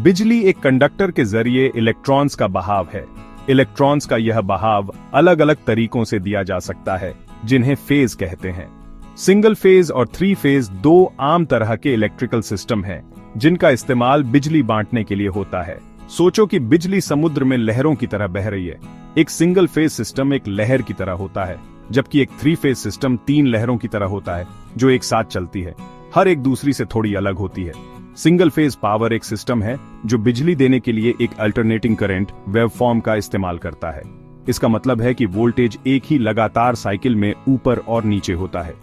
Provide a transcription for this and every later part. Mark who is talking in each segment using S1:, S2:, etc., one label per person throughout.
S1: बिजली एक कंडक्टर के जरिए इलेक्ट्रॉन्स का बहाव है। इलेक्ट्रॉन्स का यह बहाव अलग अलग तरीकों से दिया जा सकता है, जिन्हें फेज कहते हैं। सिंगल फेज और थ्री फेज दो आम तरह के इलेक्ट्रिकल सिस्टम हैं, जिनका इस्तेमाल बिजली बांटने के लिए होता है। सोचो कि बिजली समुद्र में लहरों की तरह बह रही है। एक सिंगल फेज सिस्टम एक लहर की तरह होता है, जबकि एक थ्री फेज सिस्टम तीन लहरों की तरह होता है, जो एक साथ चलती है, हर एक दूसरी से थोड़ी अलग होती है। सिंगल फेज पावर एक सिस्टम है जो बिजली देने के लिए एक अल्टरनेटिंग करंट वेवफॉर्म का इस्तेमाल करता है। इसका मतलब है कि वोल्टेज एक ही लगातार साइकिल में ऊपर और नीचे होता है।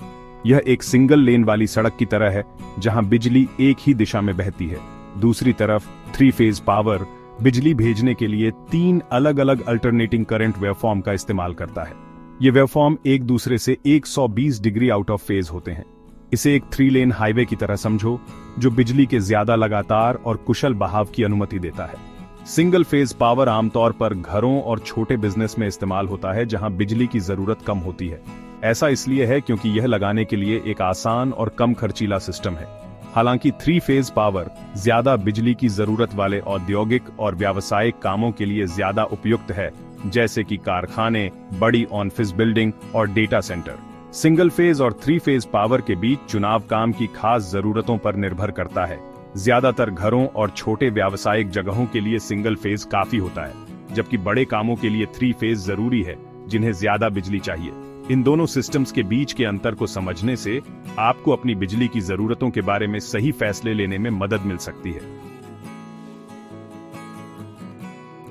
S1: यह एक सिंगल लेन वाली सड़क की तरह है, जहां बिजली एक ही दिशा में बहती है। दूसरी तरफ थ्री फेज पावर बिजली भेजने के लिए तीन अलग अलग अल्टरनेटिंग करंट वेवफॉर्म का इस्तेमाल करता है। ये वेवफॉर्म एक दूसरे से 120 डिग्री आउट ऑफ फेज होते हैं। इसे एक थ्री लेन हाईवे की तरह समझो, जो बिजली के ज्यादा लगातार और कुशल बहाव की अनुमति देता है। सिंगल फेज पावर आमतौर पर घरों और छोटे बिजनेस में इस्तेमाल होता है, जहां बिजली की जरूरत कम होती है। ऐसा इसलिए है क्योंकि यह लगाने के लिए एक आसान और कम खर्चीला सिस्टम है। हालांकि थ्री फेज पावर ज्यादा बिजली की जरूरत वाले औद्योगिक और व्यावसायिक कामों के लिए ज्यादा उपयुक्त है, जैसे कि कारखाने, बड़ी ऑफिस बिल्डिंग और डेटा सेंटर। सिंगल फेज और थ्री फेज पावर के बीच चुनाव काम की खास जरूरतों पर निर्भर करता है। ज्यादातर घरों और छोटे व्यावसायिक जगहों के लिए सिंगल फेज काफी होता है, जबकि बड़े कामों के लिए थ्री फेज जरूरी है, जिन्हें ज्यादा बिजली चाहिए। इन दोनों सिस्टम्स के बीच के अंतर को समझने से आपको अपनी बिजली की जरूरतों के बारे में सही फैसले लेने में मदद मिल सकती है।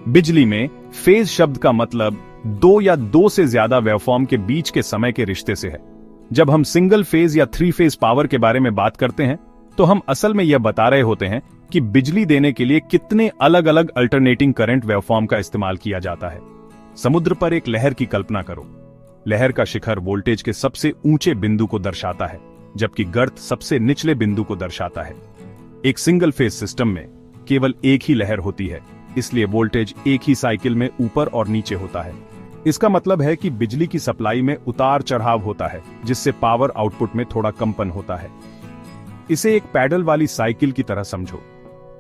S1: बिजली में फेज शब्द का मतलब दो या दो से ज्यादा वेवफॉर्म के बीच के समय के रिश्ते से है। जब हम सिंगल फेज या थ्री फेज पावर के बारे में बात करते हैं, तो हम असल में यह बता रहे होते हैं कि बिजली देने के लिए कितने अलग अलग अल्टरनेटिंग करंट वेवफॉर्म का इस्तेमाल किया जाता है। समुद्र पर एक लहर की कल्पना करो। लहर का शिखर वोल्टेज के सबसे ऊंचे बिंदु को दर्शाता है, जबकि गर्त सबसे निचले बिंदु को दर्शाता है। एक सिंगल फेज सिस्टम में केवल एक ही लहर होती है, इसलिए वोल्टेज एक ही साइकिल में ऊपर और नीचे होता है। इसका मतलब है कि बिजली की सप्लाई में उतार चढ़ाव होता है, जिससे पावर आउटपुट में थोड़ा कंपन होता है। इसे एक पैडल वाली साइकिल की तरह समझो।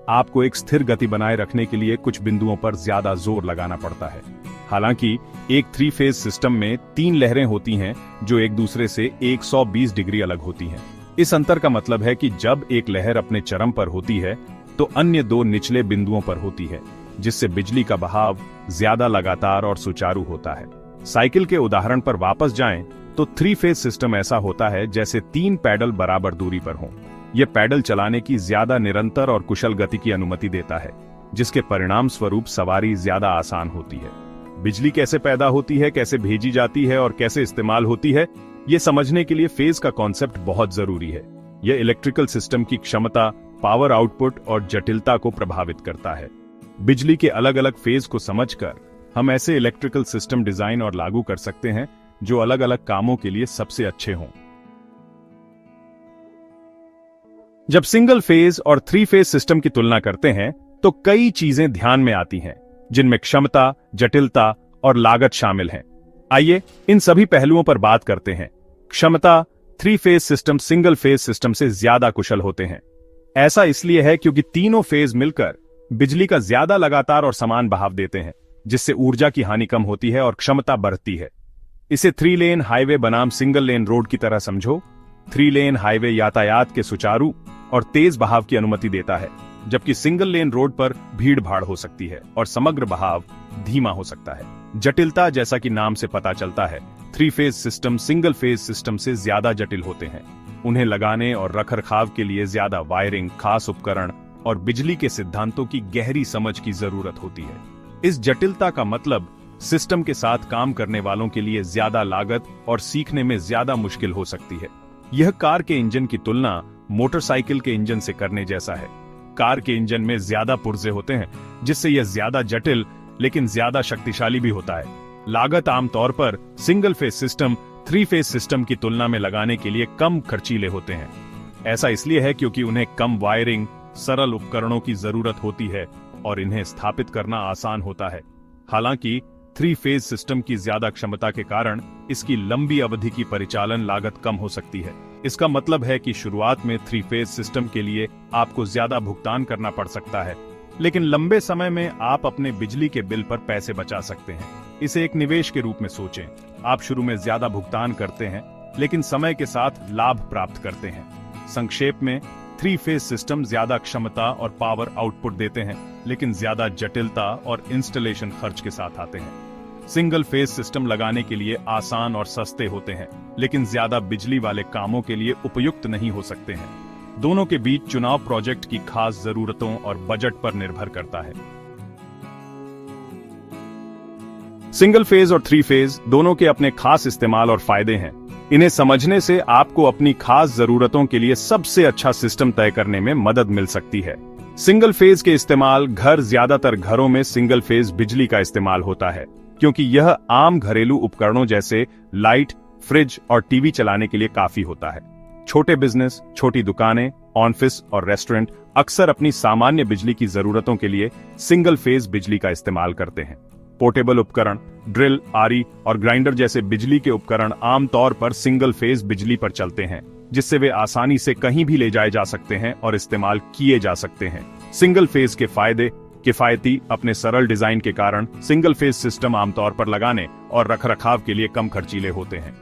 S1: आपको एक स्थिर गति बनाए रखने के लिए कुछ बिंदुओं पर ज्यादा जोर लगाना पड़ता है। हालांकि एक थ्री फेज सिस्टम में तीन लहरें होती हैं, जो एक दूसरे से 120 डिग्री अलग होती हैं। इस अंतर का मतलब है कि जब एक लहर अपने चरम पर होती है, तो अन्य दो निचले बिंदुओं पर होती है, जिससे बिजली का बहाव ज्यादा लगातार और सुचारू होता है। साइकिल के उदाहरण पर वापस जाएं, तो थ्री फेज सिस्टम ऐसा होता है जैसे तीन पैडल बराबर दूरी पर हों। यह पैडल चलाने की ज्यादा निरंतर और कुशल गति की अनुमति देता है, जिसके परिणाम स्वरूप सवारी ज्यादा आसान होती है। बिजली कैसे पैदा होती है, कैसे भेजी जाती है और कैसे इस्तेमाल होती है, ये समझने के लिए फेज का कॉन्सेप्ट बहुत जरूरी है। यह इलेक्ट्रिकल सिस्टम की क्षमता, पावर आउटपुट और जटिलता को प्रभावित करता है। बिजली के अलग अलग फेज को समझकर हम ऐसे इलेक्ट्रिकल सिस्टम डिजाइन और लागू कर सकते हैं जो अलग अलग कामों के लिए सबसे अच्छे हों। जब सिंगल फेज और थ्री फेज सिस्टम की तुलना करते हैं, तो कई चीजें ध्यान में आती हैं, जिनमें क्षमता, जटिलता और लागत शामिल हैं। आइए इन सभी पहलुओं पर बात करते हैं। क्षमता, three phase system single phase system से ज्यादा कुशल होते हैं। ऐसा इसलिए है क्योंकि तीनों फेज मिलकर बिजली का ज्यादा लगातार और समान बहाव देते हैं, जिससे ऊर्जा की हानि कम होती है और क्षमता बढ़ती है। इसे थ्री लेन हाईवे बनाम सिंगल लेन रोड की तरह समझो। थ्री लेन हाईवे यातायात के सुचारू और तेज बहाव की अनुमति देता है, जबकि सिंगल लेन रोड पर भीड़ भाड़ हो सकती है और समग्र बहाव धीमा हो सकता है। जटिलता, जैसा कि नाम से पता चलता है, three phase system single phase system से ज्यादा जटिल होते हैं। उन्हें लगाने और रखरखाव के लिए ज्यादा वायरिंग, खास उपकरण और बिजली के सिद्धांतों की गहरी समझ की जरूरत होती है। इस जटिलता का मतलब सिस्टम के साथ काम करने वालों के लिए ज्यादा लागत और सीखने में ज्यादा मुश्किल हो सकती है। यह कार के इंजन की तुलना मोटरसाइकिल के इंजन से करने जैसा है। कार के इंजन में ज्यादा पुर्जे होते हैं, जिससे यह ज्यादा जटिल लेकिन ज्यादा शक्तिशाली भी होता है। लागत आमतौर पर single phase system three phase system की तुलना में लगाने के लिए कम खर्चीले होते हैं। ऐसा इसलिए है क्योंकि उन्हें कम वायरिंग, सरल उपकरणों की जरूरत होती है और इन्हें स्थापित करना आसान होता है। हालांकि थ्री फेज सिस्टम की ज्यादा क्षमता के कारण इसकी लंबी अवधि की परिचालन लागत कम हो सकती है। इसका मतलब है कि शुरुआत में थ्री फेज सिस्टम के लिए आपको ज्यादा भुगतान करना पड़ सकता है, लेकिन लंबे समय में आप अपने बिजली के बिल पर पैसे बचा सकते हैं। इसे एक निवेश के रूप में सोचें। आप शुरू में ज्यादा भुगतान करते हैं, लेकिन समय के साथ लाभ प्राप्त करते हैं। संक्षेप में, 3 फेज सिस्टम ज्यादा क्षमता और पावर आउटपुट देते हैं, लेकिन ज्यादा जटिलता और इंस्टॉलेशन खर्च के साथ आते हैं। सिंगल फेज सिस्टम लगाने के लिए आसान और सस्ते होते हैं, लेकिन ज्यादा बिजली वाले कामों के लिए उपयुक्त नहीं हो सकते हैं। दोनों के बीच चुनाव प्रोजेक्ट की खास जरूरतों और बजट पर निर्भर करता है। सिंगल फेज और 3 फेज दोनों के अपने खास इस्तेमाल और फायदे हैं। इन्हें समझने से आपको अपनी खास जरूरतों के लिए सबसे अच्छा सिस्टम तय करने में मदद मिल सकती है। सिंगल फेज के इस्तेमाल ज्यादातर घरों में सिंगल फेज बिजली का इस्तेमाल होता है, क्योंकि यह आम घरेलू उपकरणों जैसे लाइट, फ्रिज और टीवी चलाने के लिए काफी होता है। छोटे बिजनेस, छोटी दुकानें, ऑफिस और रेस्टोरेंट अक्सर अपनी सामान्य बिजली की जरूरतों के लिए सिंगल फेज बिजली का इस्तेमाल करते हैं। पोर्टेबल उपकरण, ड्रिल, आरी और ग्राइंडर जैसे बिजली के उपकरण आमतौर पर सिंगल फेज बिजली पर चलते हैं, जिससे वे आसानी से कहीं भी ले जाए जा सकते हैं और इस्तेमाल किए जा सकते हैं। सिंगल फेज के फायदे: किफायती: अपने सरल डिजाइन के कारण सिंगल फेज सिस्टम आमतौर पर लगाने और रखरखाव के लिए कम खर्चीले होते हैं।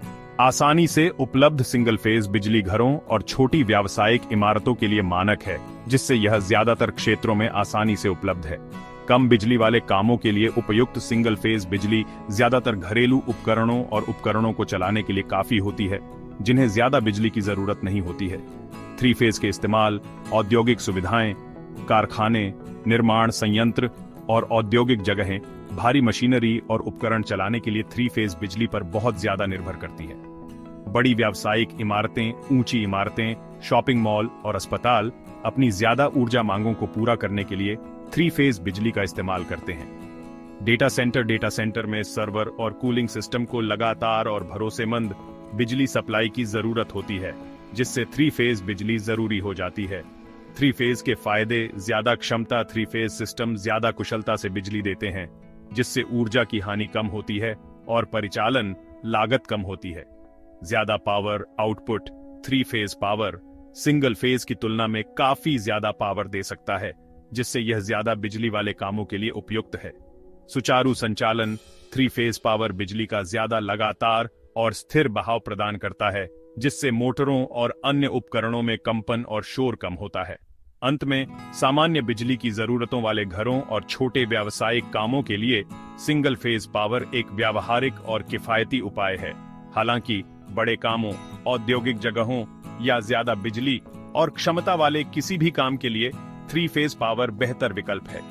S1: आसानी से उपलब्ध: सिंगल फेज बिजली घरों और छोटी व्यावसायिक इमारतों के लिए मानक है, जिससे यह ज्यादातर क्षेत्रों में आसानी से उपलब्ध है। कम बिजली वाले कामों के लिए उपयुक्त सिंगल फेज बिजली ज्यादातर घरेलू उपकरणों और उपकरणों को चलाने के लिए काफी होती है, जिन्हें ज्यादा बिजली की जरूरत नहीं होती है। 3 फेज के इस्तेमाल: औद्योगिक सुविधाएं, कारखाने, निर्माण संयंत्र और औद्योगिक जगहें भारी मशीनरी और उपकरण चलाने के लिए 3 फेज बिजली पर बहुत ज्यादा निर्भर करती है। बड़ी व्यावसायिक इमारतें, ऊंची इमारतें, शॉपिंग मॉल और अस्पताल अपनी ज्यादा ऊर्जा मांगों को पूरा करने के लिए 3 फेज बिजली का इस्तेमाल करते हैं। डेटा सेंटर में सर्वर और कूलिंग सिस्टम को लगातार और भरोसेमंद बिजली सप्लाई की जरूरत होती है, जिससे 3 फेज बिजली जरूरी हो जाती है। 3 फेज के फायदे: ज्यादा क्षमता: 3 फेज सिस्टम ज्यादा कुशलता से बिजली देते हैं, जिससे ऊर्जा की हानि कम होती है और परिचालन लागत कम होती है। ज्यादा power output: 3 phase power single phase की तुलना में काफी ज्यादा पावर दे सकता है, जिससे यह ज्यादा बिजली वाले कामों के लिए उपयुक्त है। सुचारू संचालन: 3 फेज पावर बिजली का ज्यादा लगातार और स्थिर बहाव प्रदान करता है, जिससे मोटरों और अन्य उपकरणों में कंपन और शोर कम होता है। अंत में, सामान्य बिजली की जरूरतों वाले घरों और छोटे व्यावसायिक कामों के लिए सिंगल फेज पावर एक व्यावहारिक और किफायती उपाय है। हालांकि बड़े कामों, औद्योगिक जगहों या ज्यादा बिजली और क्षमता वाले किसी भी काम के लिए 3 फेज पावर बेहतर विकल्प है।